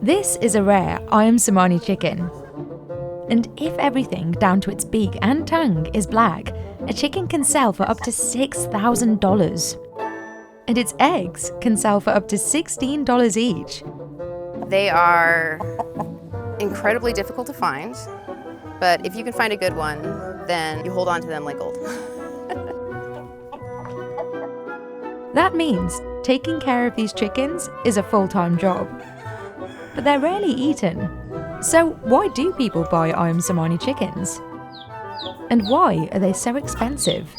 This is a rare Ayam Cemani chicken. And if everything down to its beak and tongue is black, a chicken can sell for up to $6,000. And its eggs can sell for up to $16 each. They are incredibly difficult to find, but if you can find a good one, then you hold on to them like gold. That means taking care of these chickens is a full-time job. But they're rarely eaten. So why do people buy Ayam Cemani chickens? And why are they so expensive?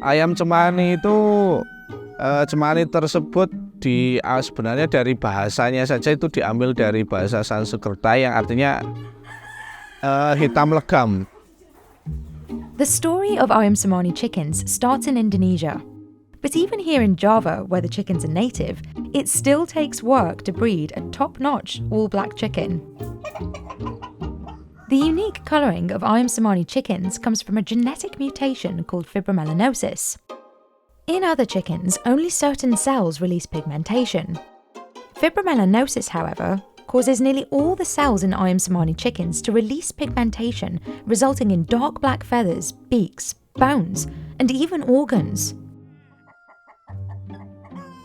Ayam cemani itu cemani tersebut sebenarnya dari bahasanya saja itu diambil dari bahasa Sanskerta yang artinya hitam legam. The story of Ayam Cemani chickens starts in Indonesia. But even here in Java, where the chickens are native, it still takes work to breed a top-notch all-black chicken. The unique colouring of Ayam Cemani chickens comes from a genetic mutation called fibromelanosis. In other chickens, only certain cells release pigmentation. Fibromelanosis, however, causes nearly all the cells in Ayam Cemani chickens to release pigmentation, resulting in dark black feathers, beaks, bones, and even organs.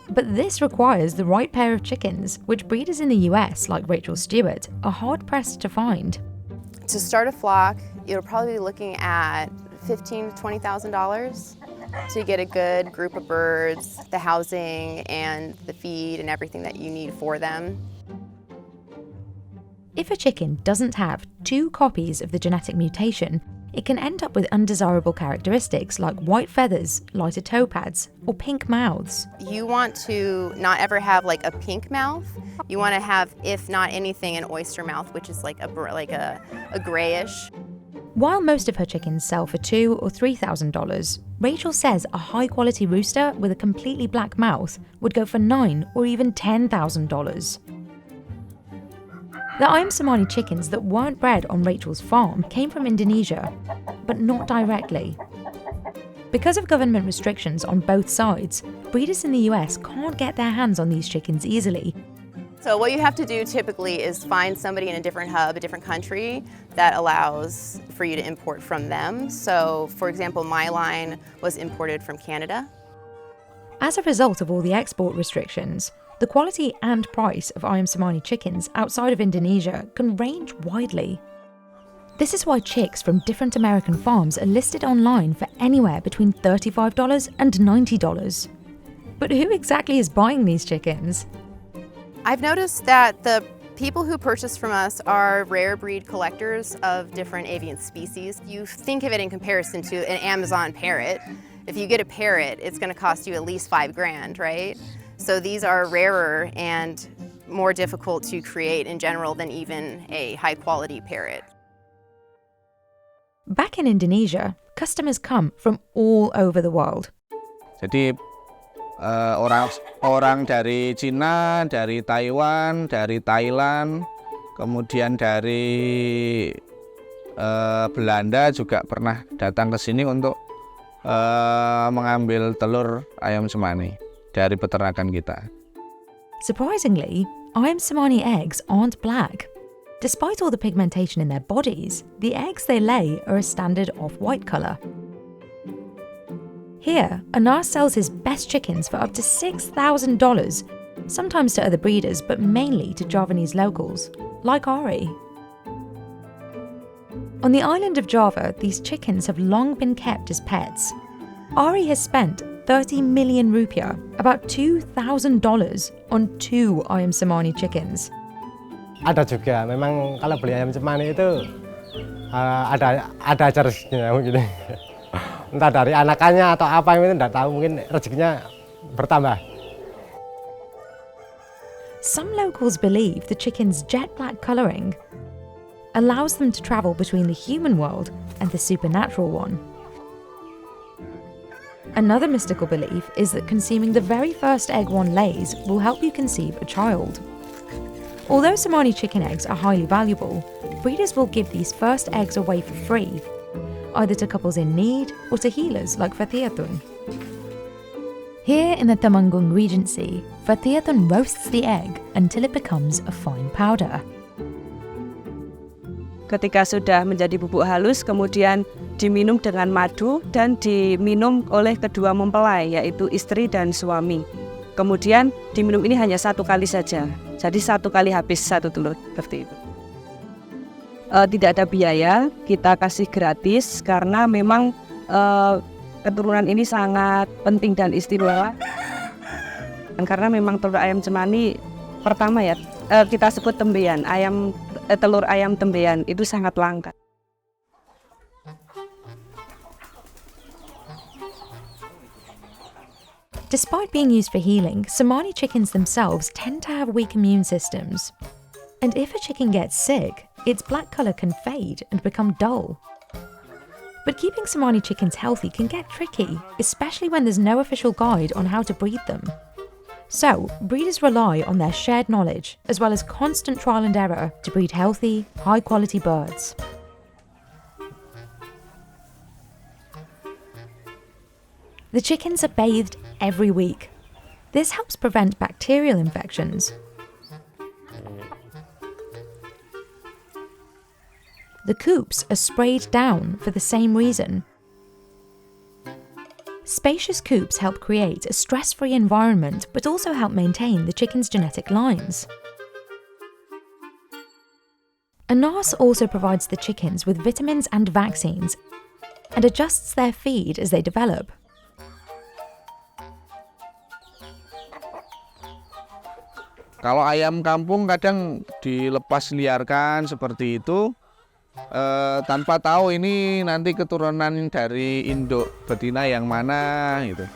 But this requires the right pair of chickens, which breeders in the US, like Rachel Stewart, are hard-pressed to find. To start a flock, you're probably be looking at $15,000 to $20,000 to get a good group of birds, the housing and the feed and everything that you need for them. If a chicken doesn't have 2 copies of the genetic mutation, it can end up with undesirable characteristics like white feathers, lighter toe pads, or pink mouths. You want to not ever have like a pink mouth. You want to have, if not anything, an oyster mouth, which is like a grayish. While most of her chickens sell for $2,000 or $3,000, Rachel says a high-quality rooster with a completely black mouth would go for $9,000 or even $10,000. The Ayam Cemani chickens that weren't bred on Rachel's farm came from Indonesia, but not directly. Because of government restrictions on both sides, breeders in the US can't get their hands on these chickens easily. So what you have to do typically is find somebody in a different hub, a different country, that allows for you to import from them. So, for example, my line was imported from Canada. As a result of all the export restrictions, the quality and price of Ayam Cemani chickens outside of Indonesia can range widely. This is why chicks from different American farms are listed online for anywhere between $35 and $90. But who exactly is buying these chickens? I've noticed that the people who purchase from us are rare breed collectors of different avian species. You think of it in comparison to an Amazon parrot. If you get a parrot, it's going to cost you at least $5,000, right? So these are rarer and more difficult to create in general than even a high-quality parrot. Back in Indonesia, customers come from all over the world. Jadi orang dari Cina, dari Taiwan, dari Thailand, kemudian dari Belanda juga pernah datang ke sini untuk mengambil telur ayam cemani dari peternakan kita. Surprisingly, Ayam Cemani eggs aren't black. Despite all the pigmentation in their bodies, the eggs they lay are a standard off-white colour. Here, Anar sells his best chickens for up to $6,000, sometimes to other breeders, but mainly to Javanese locals, like Ari. On the island of Java, these chickens have long been kept as pets. Ari has spent 30 million rupiah, about $2,000, on 2 Ayam Cemani chickens. Ada juga, memang kalau beli ayam cemani itu ada aja rezekinya mungkin. Entah dari anakannya atau apa itu tidak tahu, mungkin rezekinya bertambah. Some locals believe the chicken's jet black colouring allows them to travel between the human world and the supernatural one. Another mystical belief is that consuming the very first egg one lays will help you conceive a child. Although Cemani chicken eggs are highly valuable, breeders will give these first eggs away for free, either to couples in need or to healers like Fathiatun. Here in the Temanggung Regency, Fathiatun roasts the egg until it becomes a fine powder. Ketika sudah menjadi bubuk halus, kemudian diminum dengan madu dan diminum oleh kedua mempelai, yaitu istri dan suami. Kemudian diminum ini hanya 1 kali saja, jadi 1 kali habis 1 telur, seperti itu. Tidak ada biaya, kita kasih gratis karena memang keturunan ini sangat penting dan istimewa. Karena memang telur ayam cemani pertama ya, kita sebut tembean, telur ayam tembean itu sangat langka. Despite being used for healing, seh-MA-ni chickens themselves tend to have weak immune systems. And if a chicken gets sick, its black colour can fade and become dull. But keeping seh-MA-ni chickens healthy can get tricky, especially when there's no official guide on how to breed them. So, breeders rely on their shared knowledge, as well as constant trial and error, to breed healthy, high-quality birds. The chickens are bathed every week. This helps prevent bacterial infections. The coops are sprayed down for the same reason. Spacious coops help create a stress-free environment, but also help maintain the chicken's genetic lines. A nurse also provides the chickens with vitamins and vaccines and adjusts their feed as they develop. Kalau ayam kampung kadang dilepas liarkan seperti itu, tanpa tahu ini nanti keturunan dari induk betina yang mana gitu.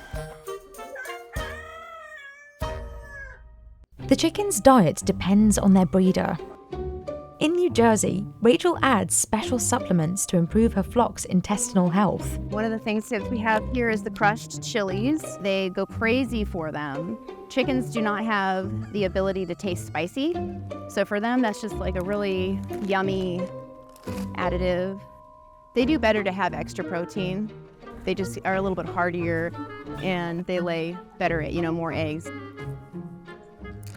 The chicken's diet depends on their breeder. In New Jersey, Rachel adds special supplements to improve her flock's intestinal health. One of the things that we have here is the crushed chilies. They go crazy for them. Chickens do not have the ability to taste spicy. So for them, that's just like a really yummy additive. They do better to have extra protein. They just are a little bit hardier and they lay better, more eggs.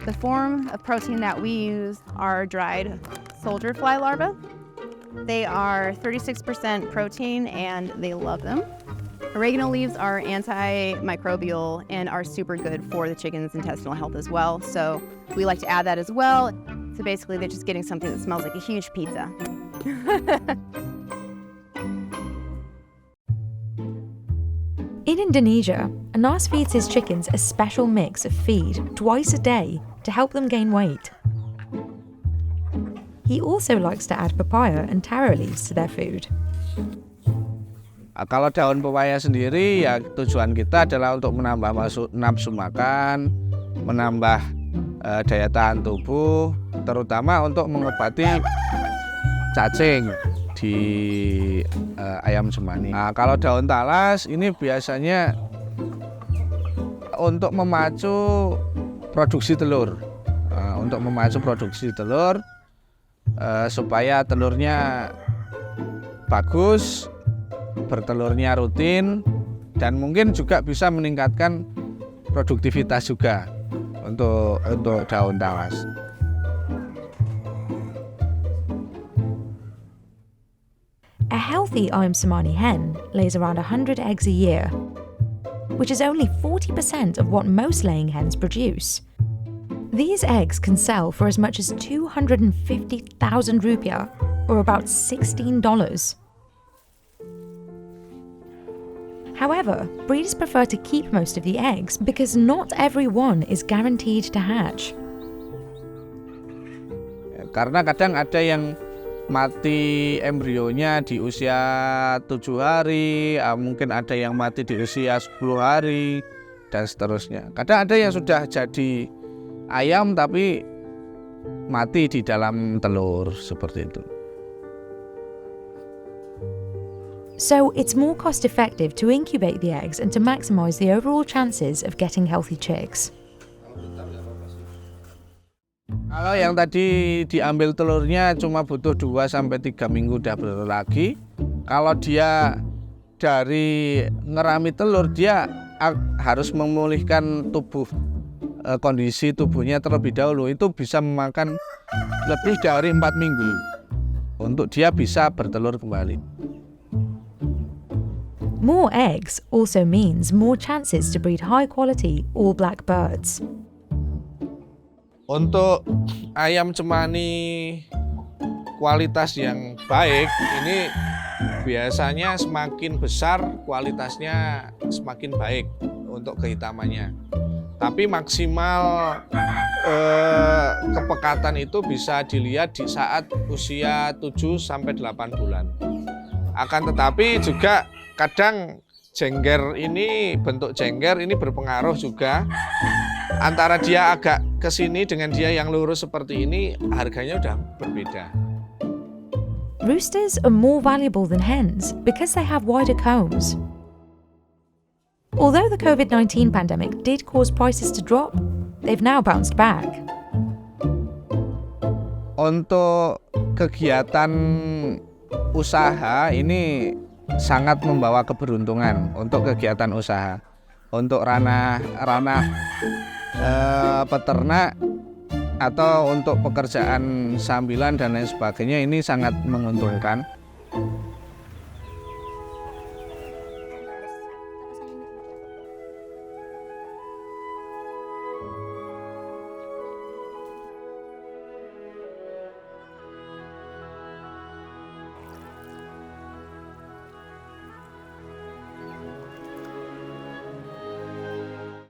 The form of protein that we use are dried soldier fly larvae. They are 36% protein and they love them. Oregano leaves are antimicrobial and are super good for the chicken's intestinal health as well. So we like to add that as well. So basically they're just getting something that smells like a huge pizza. In Indonesia, a nurse feeds his chickens a special mix of feed twice a day to help them gain weight. He also likes to add papaya and taro leaves to their food. Kalau daun pepaya sendiri ya tujuan kita adalah untuk menambah nafsu makan, menambah daya tahan tubuh, terutama untuk mengobati cacing di ayam cemani. Nah, kalau daun talas ini biasanya untuk memacu produksi telur. Untuk memacu produksi telur supaya telurnya bagus, bertelurnya rutin, dan mungkin juga bisa meningkatkan produktivitas juga untuk daun talas. A healthy Ayam Cemani hen lays around 100 eggs a year, which is only 40% of what most laying hens produce. These eggs can sell for as much as 250,000 rupiah, or about $16. However, breeders prefer to keep most of the eggs because not every one is guaranteed to hatch. Karena kadang ada yang mati embrionya di usia 7 hari, mungkin ada yang mati di usia 10 hari, dan seterusnya. Kadang ada yang sudah jadi ayam tapi mati di dalam telur, seperti itu. So it's more cost-effective to incubate the eggs and to maximize the overall chances of getting healthy chicks. Kalau yang tadi diambil telurnya cuma butuh 2-3 minggu udah bertelur lagi. Kalau dia dari ngerami telur, dia harus memulihkan kondisi tubuhnya terlebih dahulu. Itu bisa memakan lebih dari 4 minggu untuk dia bisa bertelur kembali. More eggs also means more chances to breed high-quality all-black birds. Untuk ayam cemani kualitas yang baik, ini biasanya semakin besar kualitasnya semakin baik untuk kehitamannya. Tapi maksimal kepekatan itu bisa dilihat di saat usia 7-8 bulan. Akan tetapi juga kadang bentuk jengger ini berpengaruh juga. Antara dia agak ke sini dengan dia yang lurus seperti ini, harganya udah berbeda. Roosters are more valuable than hens because they have wider combs. Although the COVID-19 pandemic did cause prices to drop, they've now bounced back. Untuk kegiatan usaha ini sangat membawa keberuntungan untuk kegiatan usaha. Untuk ranah peternak atau untuk pekerjaan sambilan dan lain sebagainya ini sangat menguntungkan.